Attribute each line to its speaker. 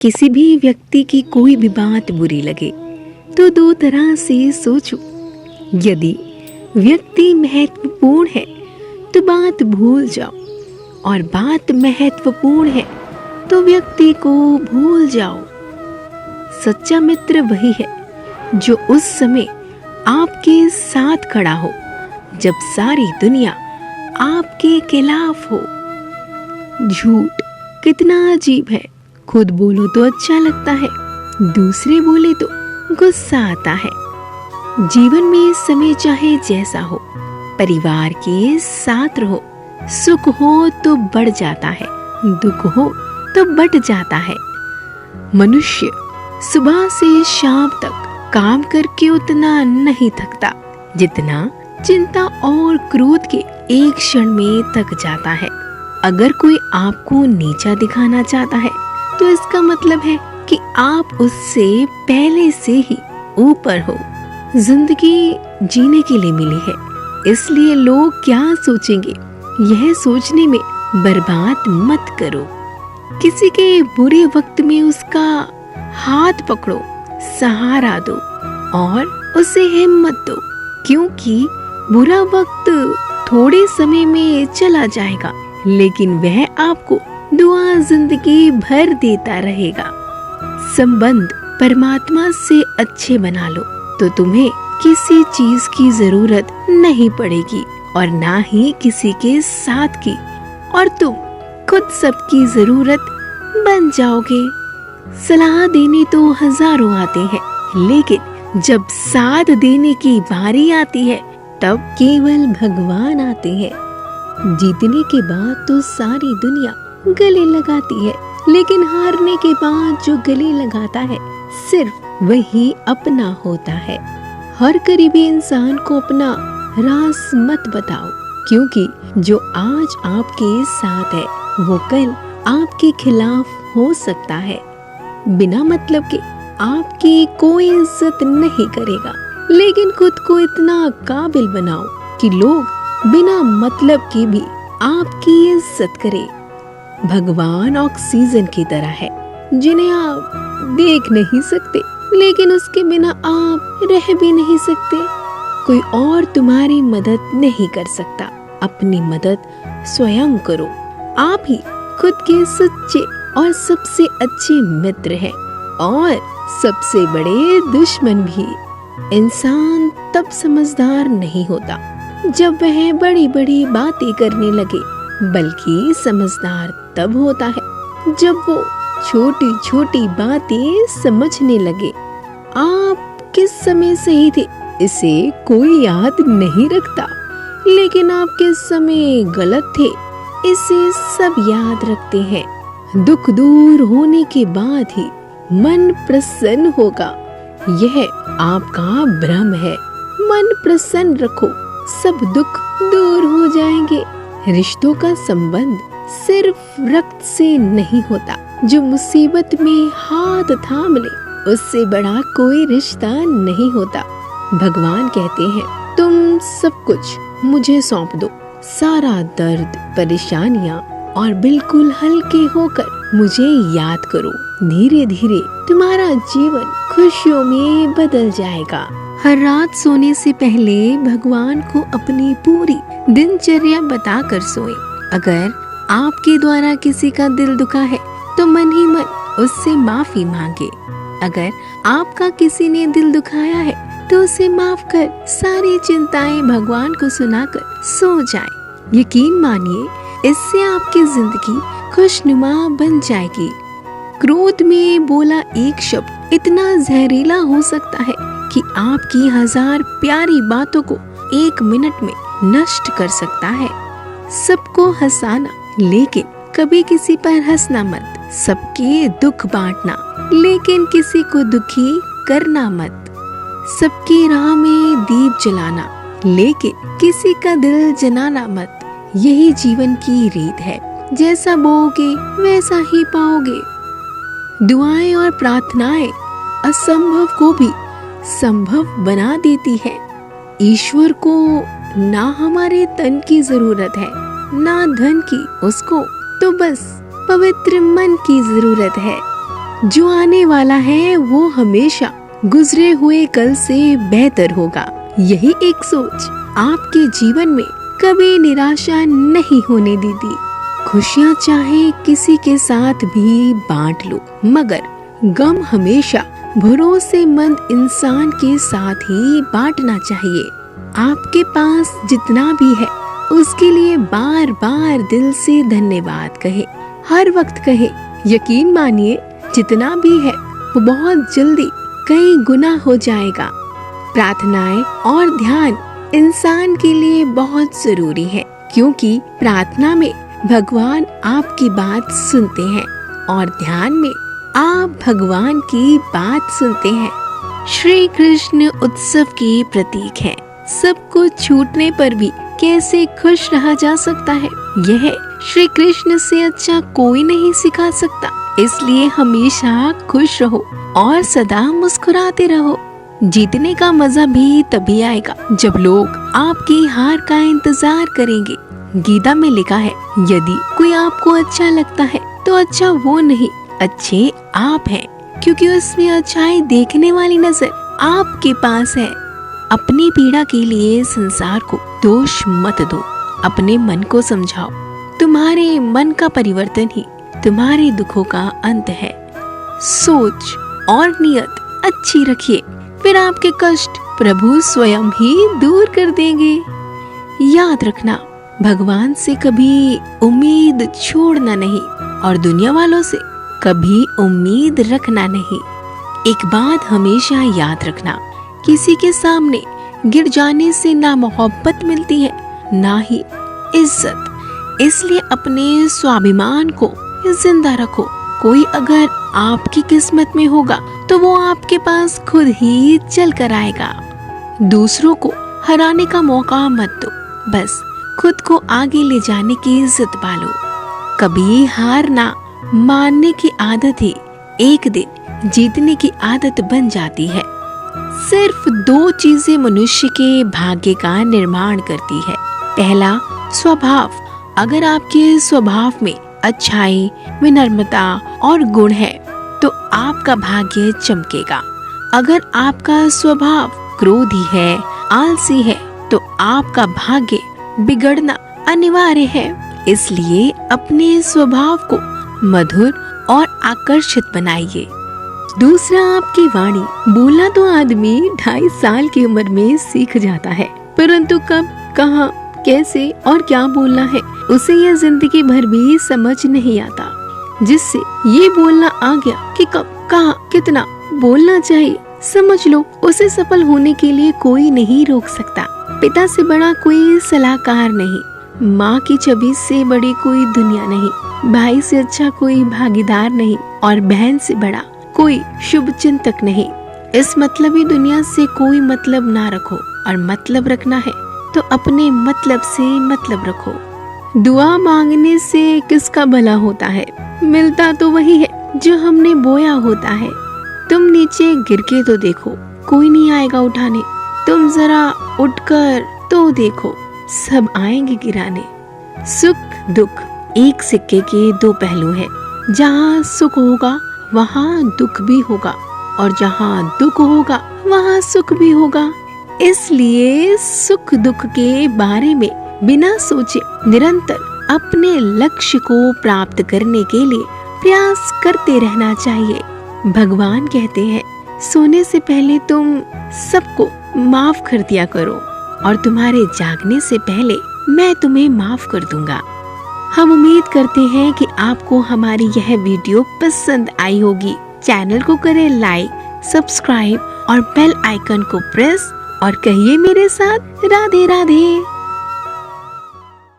Speaker 1: किसी भी व्यक्ति की कोई भी बात बुरी लगे तो दो तरह से सोचो। यदि व्यक्ति महत्वपूर्ण है तो बात भूल जाओ, और बात महत्वपूर्ण है तो व्यक्ति को भूल जाओ। सच्चा मित्र वही है जो उस समय आपके साथ खड़ा हो जब सारी दुनिया आपके खिलाफ हो। झूठ कितना अजीब है, खुद बोलो तो अच्छा लगता है, दूसरे बोले तो गुस्सा आता है। जीवन में समय चाहे जैसा हो, परिवार के साथ रहो। सुख हो तो बढ़ जाता है, दुख हो तो बढ़ जाता है। मनुष्य सुबह से शाम तक काम करके उतना नहीं थकता जितना चिंता और क्रोध के एक क्षण में थक जाता है। अगर कोई आपको नीचा दिखाना चाहता है तो इसका मतलब है कि आप उससे पहले से ही ऊपर हो। जिंदगी जीने के लिए मिली है, इसलिए लोग क्या सोचेंगे यह सोचने में बर्बाद मत करो। किसी के बुरे वक्त में उसका हाथ पकड़ो, सहारा दो और उसे हिम्मत दो, क्योंकि बुरा वक्त थोड़े समय में चला जाएगा, लेकिन वह आपको दुआ जिंदगी भर देता रहेगा। संबंध परमात्मा से अच्छे बना लो तो तुम्हें किसी चीज की जरूरत नहीं पड़ेगी और ना ही किसी के साथ की, और तुम खुद सबकी जरूरत बन जाओगे। सलाह देने तो हजारों आते हैं, लेकिन जब साथ देने की बारी आती है तब केवल भगवान आते हैं। जीतने के बाद तो सारी दुनिया गले लगाती है, लेकिन हारने के बाद जो गले लगाता है सिर्फ वही अपना होता है। हर करीबी इंसान को अपना राज मत बताओ, क्योंकि जो आज आपके साथ है वो कल आपके खिलाफ हो सकता है। बिना मतलब के आपकी कोई इज्जत नहीं करेगा, लेकिन खुद को इतना काबिल बनाओ कि लोग बिना मतलब के भी आपकी इज्जत करें। भगवान ऑक्सीजन की तरह है जिन्हें आप देख नहीं सकते, लेकिन उसके बिना आप रह भी नहीं सकते। कोई और तुम्हारी मदद नहीं कर सकता, अपनी मदद स्वयं करो। आप ही खुद के सच्चे और सबसे अच्छे मित्र हैं और सबसे बड़े दुश्मन भी। इंसान तब समझदार नहीं होता जब वह बड़ी बड़ी बातें करने लगे, बल्कि समझदार तब होता है जब वो छोटी छोटी बातें समझने लगे। आप किस समय सही थे इसे कोई याद नहीं रखता, लेकिन आप किस समय गलत थे इसे सब याद रखते हैं। दुख दूर होने के बाद ही मन प्रसन्न होगा, यह आपका भ्रम है। मन प्रसन्न रखो, सब दुख दूर हो जाएंगे। रिश्तों का संबंध सिर्फ रक्त से नहीं होता, जो मुसीबत में हाथ थाम ले उससे बड़ा कोई रिश्ता नहीं होता। भगवान कहते हैं तुम सब कुछ मुझे सौंप दो, सारा दर्द परेशानियाँ, और बिल्कुल हल्के होकर मुझे याद करो। धीरे धीरे तुम्हारा जीवन खुशियों में बदल जाएगा। हर रात सोने से पहले भगवान को अपनी पूरी दिनचर्या बताकर सोएं। अगर आपके द्वारा किसी का दिल दुखा है तो मन ही मन उससे माफी मांगे। अगर आपका किसी ने दिल दुखाया है तो उसे माफ कर सारी चिंताएं भगवान को सुनाकर सो जाएं। यकीन मानिए, इससे आपकी जिंदगी खुशनुमा बन जाएगी। क्रोध में बोला एक शब्द इतना जहरीला हो सकता है कि आपकी 1000 प्यारी बातों को 1 मिनट में नष्ट कर सकता है। सबको हंसाना, लेकिन कभी किसी पर हंसना मत। सबके दुख बांटना, लेकिन किसी को दुखी करना मत। सबकी राह में दीप जलाना, लेकिन किसी का दिल जलाना मत। यही जीवन की रीत है, जैसा बोओगे वैसा ही पाओगे। दुआएं और प्रार्थनाएं असंभव को भी संभव बना देती है। ईश्वर को ना हमारे तन की जरूरत है ना धन की, उसको तो बस पवित्र मन की जरूरत है। जो आने वाला है वो हमेशा गुजरे हुए कल से बेहतर होगा। यही एक सोच आपके जीवन में कभी निराशा नहीं होने देती। खुशियाँ चाहे किसी के साथ भी बांट लो, मगर गम हमेशा भरोसेमंद इंसान के साथ ही बांटना चाहिए। आपके पास जितना भी है उसके लिए बार बार दिल से धन्यवाद कहे, हर वक्त कहे। यकीन मानिए जितना भी है वो बहुत जल्दी कई गुना हो जाएगा। प्रार्थनाएं और ध्यान इंसान के लिए बहुत जरूरी है, क्योंकि प्रार्थना में भगवान आपकी बात सुनते हैं और ध्यान में आप भगवान की बात सुनते हैं। श्री कृष्ण उत्सव के प्रतीक हैं। सब कुछ छूटने पर भी कैसे खुश रहा जा सकता है, यह श्री कृष्ण से अच्छा कोई नहीं सिखा सकता। इसलिए हमेशा खुश रहो और सदा मुस्कुराते रहो। जीतने का मजा भी तभी आएगा जब लोग आपकी हार का इंतजार करेंगे। गीता में लिखा है, यदि कोई आपको अच्छा लगता है तो अच्छा वो नहीं, अच्छे आप हैं, क्योंकि उसमें अच्छाई देखने वाली नजर आपके पास है। अपनी पीड़ा के लिए संसार को दोष मत दो, अपने मन को समझाओ। तुम्हारे मन का परिवर्तन ही तुम्हारे दुखों का अंत है। सोच और नियत अच्छी रखिए, फिर आपके कष्ट प्रभु स्वयं ही दूर कर देंगे। याद रखना, भगवान से कभी उम्मीद छोड़ना नहीं और दुनिया वालों से कभी उम्मीद रखना नहीं। एक बात हमेशा याद रखना, किसी के सामने गिर जाने से ना मोहब्बत मिलती है ना ही इज्जत। इसलिए अपने स्वाभिमान को जिंदा रखो। कोई अगर आपकी किस्मत में होगा तो वो आपके पास खुद ही चल कर आएगा। दूसरों को हराने का मौका मत दो, बस खुद को आगे ले जाने की इज्जत पालो। कभी हार ना मानने की आदत ही एक दिन जीतने की आदत बन जाती है। सिर्फ दो चीजें मनुष्य के भाग्य का निर्माण करती है। पहला, स्वभाव। अगर आपके स्वभाव में अच्छाई, विनम्रता और गुण है तो आपका भाग्य चमकेगा। अगर आपका स्वभाव क्रोधी है, आलसी है, तो आपका भाग्य बिगड़ना अनिवार्य है। इसलिए अपने स्वभाव को मधुर और आकर्षित बनाइए। दूसरा, आपकी वाणी। बोलना तो आदमी 2.5 साल की उम्र में सीख जाता है, परंतु कब, कहाँ, कैसे और क्या बोलना है उसे यह जिंदगी भर भी समझ नहीं आता। जिससे ये बोलना आ गया कि कब, कहाँ, कितना बोलना चाहिए, समझ लो उसे सफल होने के लिए कोई नहीं रोक सकता। पिता से बड़ा कोई सलाहकार नहीं, माँ की छवि से बड़ी कोई दुनिया नहीं, भाई से अच्छा कोई भागीदार नहीं और बहन से बड़ा कोई शुभ चिंतक नहीं। इस मतलबी दुनिया से कोई मतलब ना रखो, और मतलब रखना है तो अपने मतलब से मतलब रखो। दुआ मांगने से किसका भला होता है, मिलता तो वही है जो हमने बोया होता है। तुम नीचे गिर के तो देखो, कोई नहीं आएगा उठाने। तुम जरा उठकर तो देखो, सब आएंगे गिराने। सुख दुख एक सिक्के के दो पहलू हैं। जहाँ सुख होगा वहाँ दुख भी होगा, और जहाँ दुख होगा वहाँ सुख भी होगा। इसलिए सुख दुख के बारे में बिना सोचे निरंतर अपने लक्ष्य को प्राप्त करने के लिए प्रयास करते रहना चाहिए। भगवान कहते हैं, सोने से पहले तुम सबको माफ कर दिया करो, और तुम्हारे जागने से पहले मैं तुम्हें माफ कर दूंगा। हम उम्मीद करते हैं कि आपको हमारी यह वीडियो पसंद आई होगी। चैनल को करें लाइक, सब्सक्राइब और बेल आइकन को प्रेस, और कहिए मेरे साथ राधे राधे।